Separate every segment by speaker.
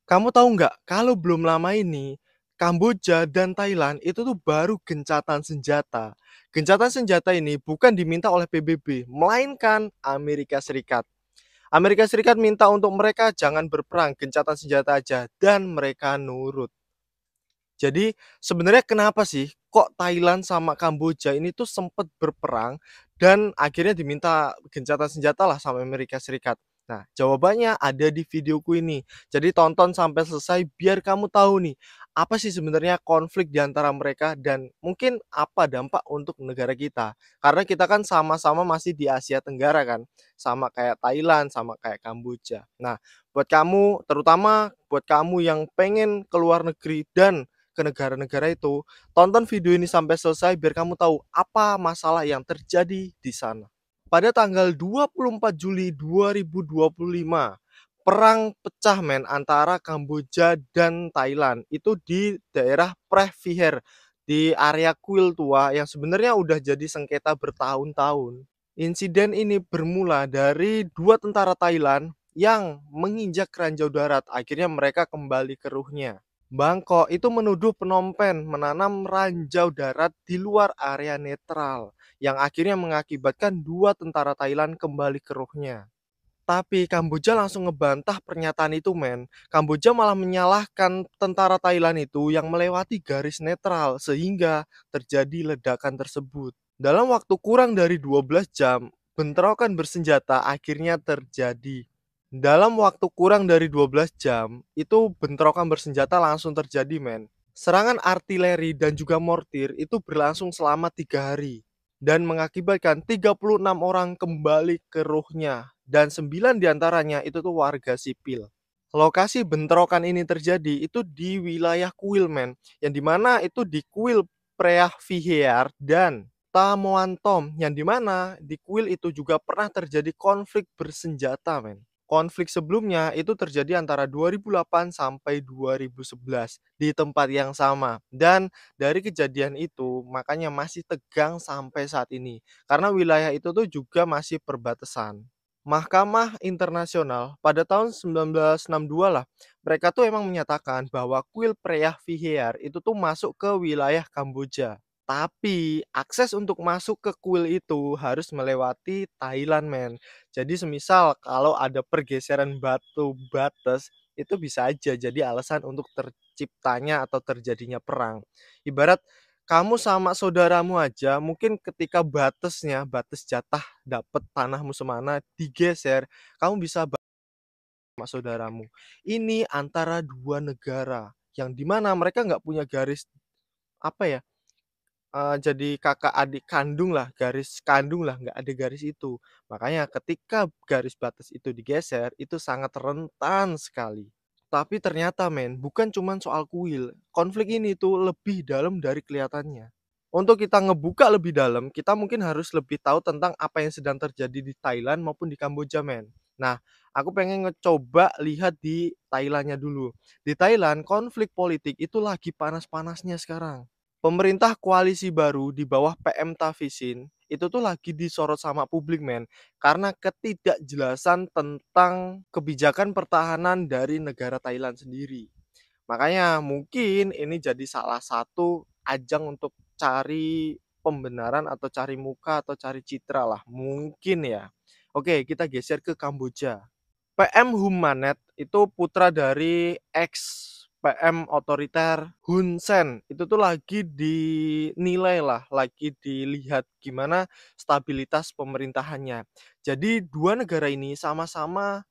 Speaker 1: Kamu tahu nggak, kalau belum lama ini, Kamboja dan Thailand itu tuh baru gencatan senjata. Gencatan senjata ini bukan diminta oleh PBB, melainkan Amerika Serikat. Amerika Serikat minta untuk mereka jangan berperang, gencatan senjata aja, dan mereka nurut. Jadi sebenarnya kenapa sih kok Thailand sama Kamboja ini tuh sempat berperang dan akhirnya diminta gencatan senjata lah sama Amerika Serikat. Nah, jawabannya ada di videoku ini. Jadi tonton sampai selesai biar kamu tahu nih, apa sih sebenarnya konflik di antara mereka dan mungkin apa dampak untuk negara kita. Karena kita kan sama-sama masih di Asia Tenggara kan, sama kayak Thailand, sama kayak Kamboja. Nah, buat kamu, terutama buat kamu yang pengen keluar negeri dan ke negara-negara itu, tonton video ini sampai selesai biar kamu tahu apa masalah yang terjadi di sana. Pada tanggal 24 Juli 2025, perang pecah men antara Kamboja dan Thailand. Itu di daerah Preh Vihear di area kuil tua yang sebenarnya udah jadi sengketa bertahun-tahun. Insiden ini bermula dari dua tentara Thailand yang menginjak ranjau darat. Akhirnya mereka kembali ke ruhnya. Bangkok itu menuduh Phnom Penh menanam ranjau darat di luar area netral, yang akhirnya mengakibatkan dua tentara Thailand kembali ke ruhnya. Tapi Kamboja langsung ngebantah pernyataan itu men. Kamboja malah menyalahkan tentara Thailand itu yang melewati garis netral sehingga terjadi ledakan tersebut. Dalam waktu kurang dari 12 jam, bentrokan bersenjata akhirnya terjadi. Dalam waktu kurang dari 12 jam, itu bentrokan bersenjata langsung terjadi men. Serangan artileri dan juga mortir itu berlangsung selama 3 hari dan mengakibatkan 36 orang kembali ke ruhnya dan 9 diantaranya itu tuh warga sipil. Lokasi bentrokan ini terjadi itu di wilayah Kuil men, yang dimana itu di Kuil Preah Vihear dan Tamoantom, yang dimana di Kuil itu juga pernah terjadi konflik bersenjata men. Konflik sebelumnya itu terjadi antara 2008 sampai 2011 di tempat yang sama. Dan dari kejadian itu makanya masih tegang sampai saat ini. Karena wilayah itu tuh juga masih perbatasan. Mahkamah Internasional pada tahun 1962 lah, mereka tuh emang menyatakan bahwa kuil Preah Vihear itu tuh masuk ke wilayah Kamboja. Tapi akses untuk masuk ke kuil itu harus melewati Thailand men. Jadi semisal kalau ada pergeseran batu batas itu bisa aja jadi alasan untuk terciptanya atau terjadinya perang. Ibarat kamu sama saudaramu aja mungkin ketika batas jatah dapat tanahmu semana digeser, kamu bisa sama saudaramu. Ini antara dua negara yang dimana mereka nggak punya garis apa ya, jadi kakak adik kandung lah, garis kandung lah, nggak ada garis itu. Makanya ketika garis batas itu digeser, itu sangat rentan sekali. Tapi ternyata men, bukan cuman soal kuil, konflik ini tuh lebih dalam dari kelihatannya. Untuk kita ngebuka lebih dalam, kita mungkin harus lebih tahu tentang apa yang sedang terjadi di Thailand maupun di Kamboja men. Nah, aku pengen ngecoba lihat di Thailandnya dulu. Di Thailand, konflik politik itu lagi panas-panasnya sekarang. Pemerintah koalisi baru di bawah PM Tavisin itu tuh lagi disorot sama publik men, karena ketidakjelasan tentang kebijakan pertahanan dari negara Thailand sendiri. Makanya mungkin ini jadi salah satu ajang untuk cari pembenaran atau cari muka atau cari citra lah, mungkin ya. Oke, kita geser ke Kamboja. PM Hummanet itu putra dari ex PM otoriter Hun Sen. Itu tuh lagi dinilai lah, lagi dilihat gimana stabilitas pemerintahannya. Jadi dua negara ini sama-sama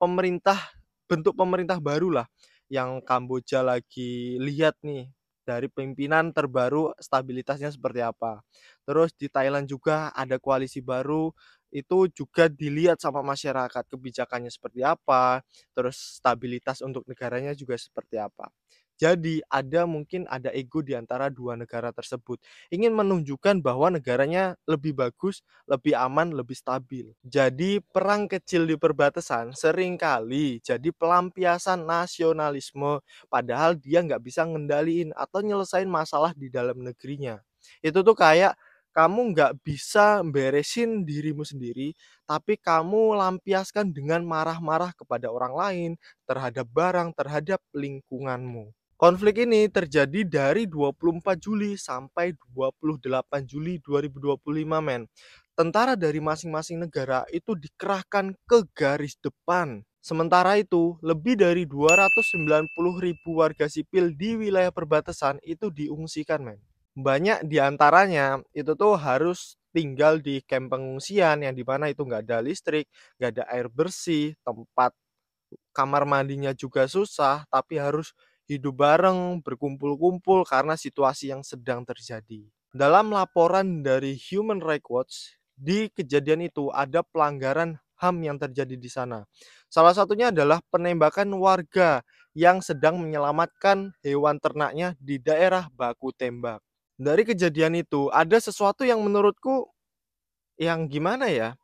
Speaker 1: pemerintah, bentuk pemerintah baru lah yang Kamboja lagi lihat nih dari pimpinan terbaru stabilitasnya seperti apa. Terus di Thailand juga ada koalisi baru, itu juga dilihat sama masyarakat kebijakannya seperti apa, terus stabilitas untuk negaranya juga seperti apa. Jadi mungkin ada ego di antara dua negara tersebut. Ingin menunjukkan bahwa negaranya lebih bagus, lebih aman, lebih stabil. Jadi perang kecil di perbatasan seringkali jadi pelampiasan nasionalisme, padahal dia nggak bisa ngendaliin atau nyelesain masalah di dalam negerinya. Itu tuh kayak Kamu nggak bisa beresin dirimu sendiri, tapi kamu lampiaskan dengan marah-marah kepada orang lain, terhadap barang, terhadap lingkunganmu. Konflik ini terjadi dari 24 Juli sampai 28 Juli 2025, men. Tentara dari masing-masing negara itu dikerahkan ke garis depan. Sementara itu, lebih dari 290.000 warga sipil di wilayah perbatasan itu diungsikan, men. Banyak di antaranya itu tuh harus tinggal di kamp pengungsian yang dimana itu nggak ada listrik, nggak ada air bersih, tempat kamar mandinya juga susah, tapi harus hidup bareng, berkumpul-kumpul karena situasi yang sedang terjadi. Dalam laporan dari Human Rights Watch, di kejadian itu ada pelanggaran HAM yang terjadi di sana. Salah satunya adalah penembakan warga yang sedang menyelamatkan hewan ternaknya di daerah baku tembak. Dari kejadian itu, ada sesuatu yang menurutku yang gimana ya,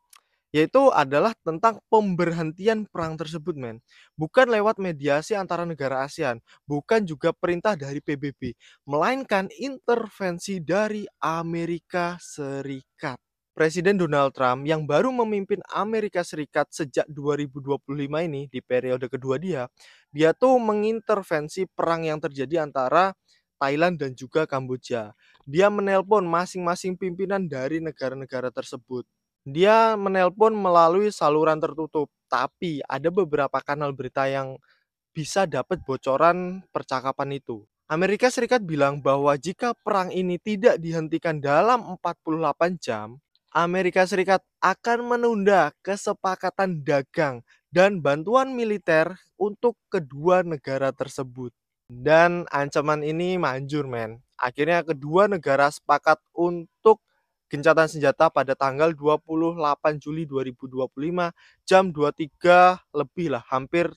Speaker 1: yaitu adalah tentang pemberhentian perang tersebut, men. Bukan lewat mediasi antara negara ASEAN, bukan juga perintah dari PBB, melainkan intervensi dari Amerika Serikat. Presiden Donald Trump yang baru memimpin Amerika Serikat sejak 2025 ini di periode kedua dia tuh mengintervensi perang yang terjadi antara Thailand dan juga Kamboja. Dia menelpon masing-masing pimpinan dari negara-negara tersebut. Dia menelpon melalui saluran tertutup, tapi ada beberapa kanal berita yang bisa dapat bocoran percakapan itu. Amerika Serikat bilang bahwa jika perang ini tidak dihentikan dalam 48 jam, Amerika Serikat akan menunda kesepakatan dagang dan bantuan militer untuk kedua negara tersebut. Dan ancaman ini manjur, men. Akhirnya kedua negara sepakat untuk gencatan senjata pada tanggal 28 Juli 2025 jam 23 lebih lah, hampir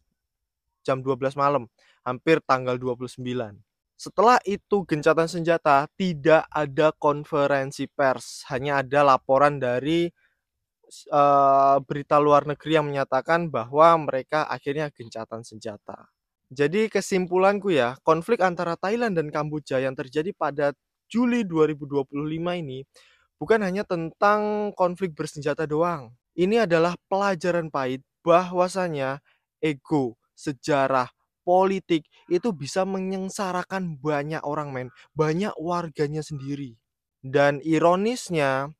Speaker 1: jam 12 malam, hampir tanggal 29. Setelah itu gencatan senjata tidak ada konferensi pers, hanya ada laporan dari berita luar negeri yang menyatakan bahwa mereka akhirnya gencatan senjata. Jadi kesimpulanku ya, konflik antara Thailand dan Kamboja yang terjadi pada Juli 2025 ini bukan hanya tentang konflik bersenjata doang. Ini adalah pelajaran pahit bahwasanya ego, sejarah, politik itu bisa menyengsarakan banyak orang, men, banyak warganya sendiri. Dan ironisnya,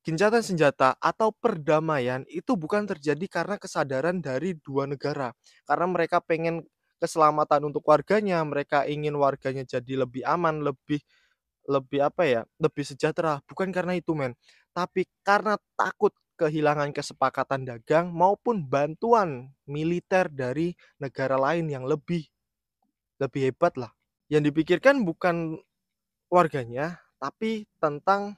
Speaker 1: gencatan senjata atau perdamaian itu bukan terjadi karena kesadaran dari dua negara. Karena mereka pengen keselamatan untuk warganya, mereka ingin warganya jadi lebih aman, lebih lebih apa ya, lebih sejahtera. Bukan karena itu, men. Tapi karena takut kehilangan kesepakatan dagang maupun bantuan militer dari negara lain yang lebih lebih hebat lah. Yang dipikirkan bukan warganya, tapi tentang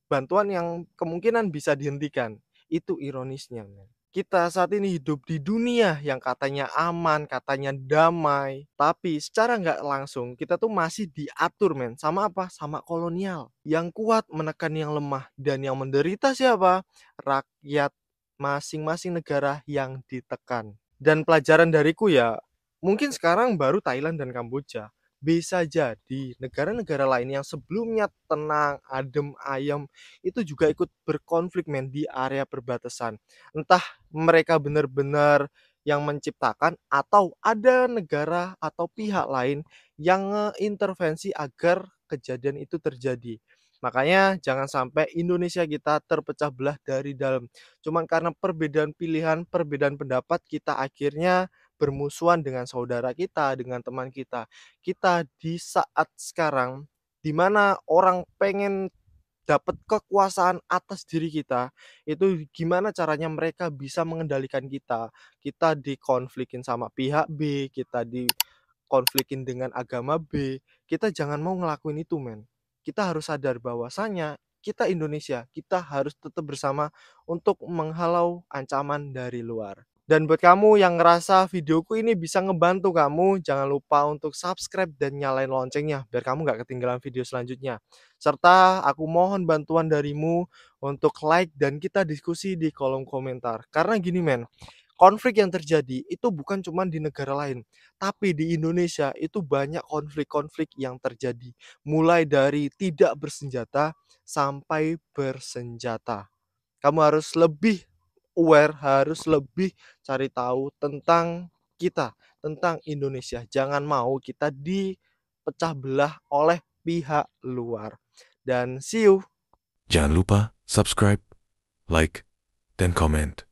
Speaker 1: bantuan yang kemungkinan bisa dihentikan. Itu ironisnya, men. Kita saat ini hidup di dunia yang katanya aman, katanya damai, tapi secara nggak langsung kita tuh masih diatur, men. Sama apa? Sama kolonial. Yang kuat menekan yang lemah dan yang menderita siapa? Rakyat masing-masing negara yang ditekan. Dan pelajaran dariku ya, mungkin sekarang baru Thailand dan Kamboja. Bisa jadi negara-negara lain yang sebelumnya tenang, adem, ayem itu juga ikut berkonflik, men, di area perbatasan. Entah mereka benar-benar yang menciptakan atau ada negara atau pihak lain yang intervensi agar kejadian itu terjadi. Makanya jangan sampai Indonesia kita terpecah belah dari dalam. Cuman karena perbedaan pilihan, perbedaan pendapat kita akhirnya bermusuhan dengan saudara kita, dengan teman kita. Kita di saat sekarang di mana orang pengen dapat kekuasaan atas diri kita, itu gimana caranya mereka bisa mengendalikan kita. Kita dikonflikin sama pihak B, kita dikonflikin dengan agama B. Kita jangan mau ngelakuin itu, men. Kita harus sadar bahwasanya kita Indonesia, kita harus tetap bersama untuk menghalau ancaman dari luar. Dan buat kamu yang ngerasa videoku ini bisa ngebantu kamu, jangan lupa untuk subscribe dan nyalain loncengnya biar kamu nggak ketinggalan video selanjutnya. Serta aku mohon bantuan darimu untuk like dan kita diskusi di kolom komentar. Karena gini, men, konflik yang terjadi itu bukan cuma di negara lain, tapi di Indonesia itu banyak konflik-konflik yang terjadi, mulai dari tidak bersenjata sampai bersenjata. Kamu harus lebih aware, harus lebih cari tahu tentang kita, tentang Indonesia. Jangan mau kita dipecah belah oleh pihak luar. Dan see you.
Speaker 2: Jangan lupa subscribe, like, dan comment.